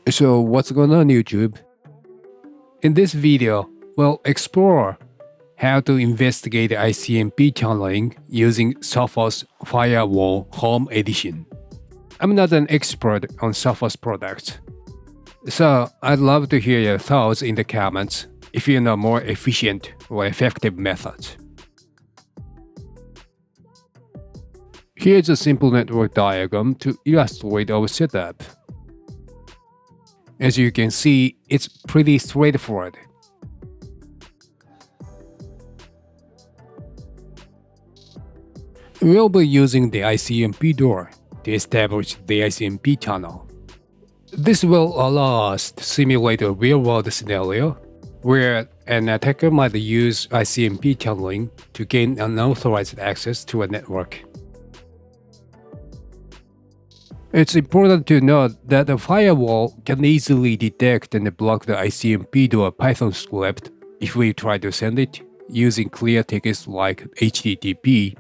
So what's going on YouTube? In this video, we'll explore how to investigate ICMP tunneling using Sophos Firewall Home Edition. I'm not an expert on Sophos products, so I'd love to hear your thoughts in the comments if you know more efficient or effective methods. Here's a simple network diagram to illustrate our setup. As you can see, it's pretty straightforward. We'll be using the ICMPdoor to establish the ICMP tunnel. This will allow us to simulate a real-world scenario where an attacker might use ICMP tunneling to gain unauthorized access to a network. It's important to note that the firewall can easily detect and block the ICMPdoor Python script if we try to send it using clear text like HTTP.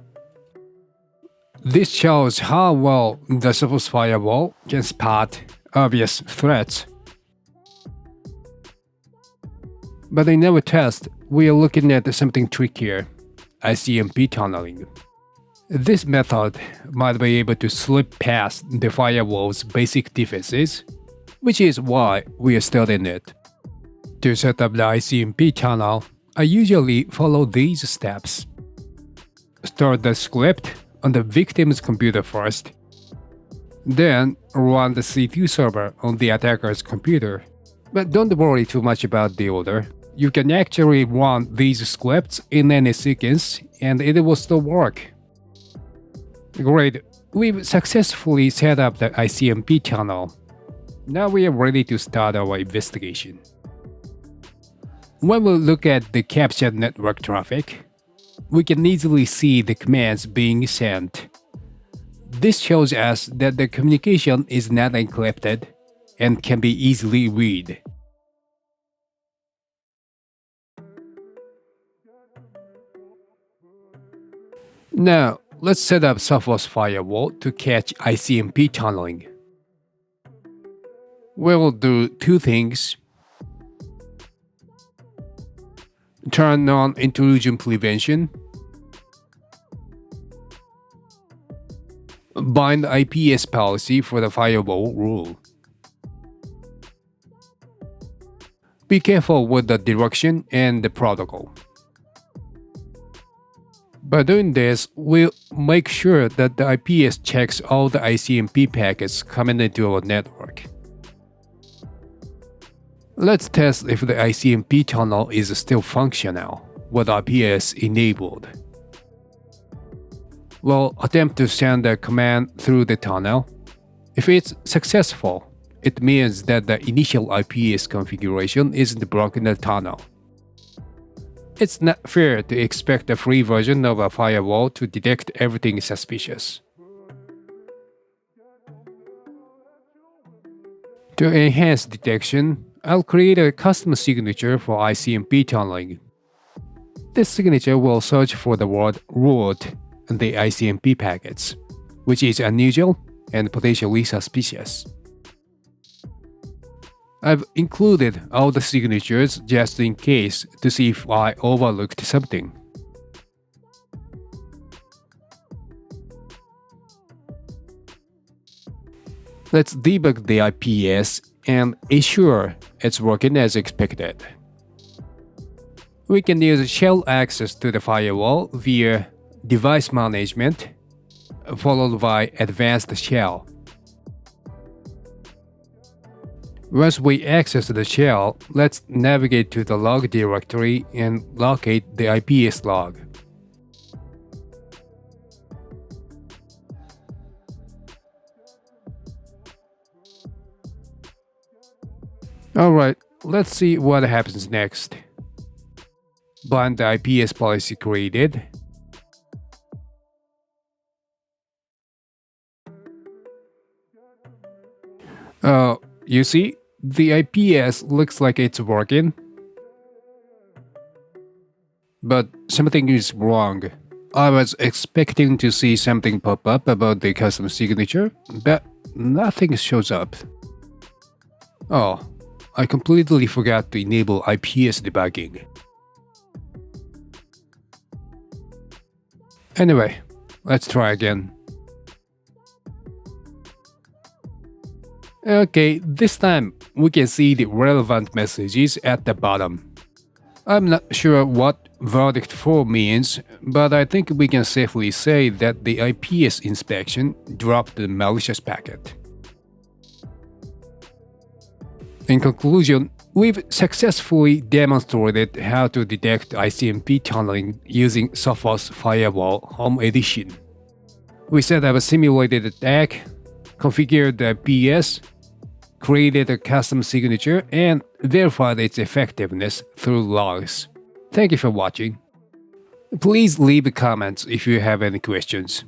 This shows how well the Sophos firewall can spot obvious threats. But in our test, we are looking at something trickier: ICMP tunneling. This method might be able to slip past the firewall's basic defenses, which is why we are studying it. To set up the ICMP tunnel, I usually follow these steps. Start the script on the victim's computer first. Then run the C2 server on the attacker's computer. But don't worry too much about the order. You can actually run these scripts in any sequence and it will still work. Great, we've successfully set up the ICMP tunnel. Now we are ready to start our investigation. When we look at the captured network traffic, we can easily see the commands being sent. This shows us that the communication is not encrypted and can be easily read. Now, let's set up Sophos Firewall to catch ICMP tunneling. We will do two things. Turn on intrusion prevention. Bind IPS policy for the firewall rule. Be careful with the direction and the protocol. By doing this, we'll make sure that the IPS checks all the ICMP packets coming into our network. Let's test if the ICMP tunnel is still functional with IPS enabled. We'll attempt to send a command through the tunnel. If it's successful, it means that the initial IPS configuration isn't blocking the tunnel. It's not fair to expect a free version of a firewall to detect everything suspicious. To enhance detection, I'll create a custom signature for ICMP tunneling. This signature will search for the word root in the ICMP packets, which is unusual and potentially suspicious. I've included all the signatures just in case to see if I overlooked something. Let's debug the IPS and ensure it's working as expected. We can use shell access to the firewall via device management, followed by advanced shell. Once we access the shell, let's navigate to the log directory and locate the IPS log. Alright, let's see what happens next. Bind the IPS policy created. You see, the IPS looks like it's working. But something is wrong. I was expecting to see something pop up about the custom signature, but nothing shows up. Oh, I completely forgot to enable IPS debugging. Anyway, let's try again. Okay, this time we can see the relevant messages at the bottom. I'm not sure what verdict 4 means, but I think we can safely say that the IPS inspection dropped the malicious packet. In conclusion, we've successfully demonstrated how to detect ICMP tunneling using Sophos Firewall Home Edition. We set up a simulated attack, configured the IPS, created a custom signature, and verified its effectiveness through logs. Thank you for watching. Please leave comments if you have any questions.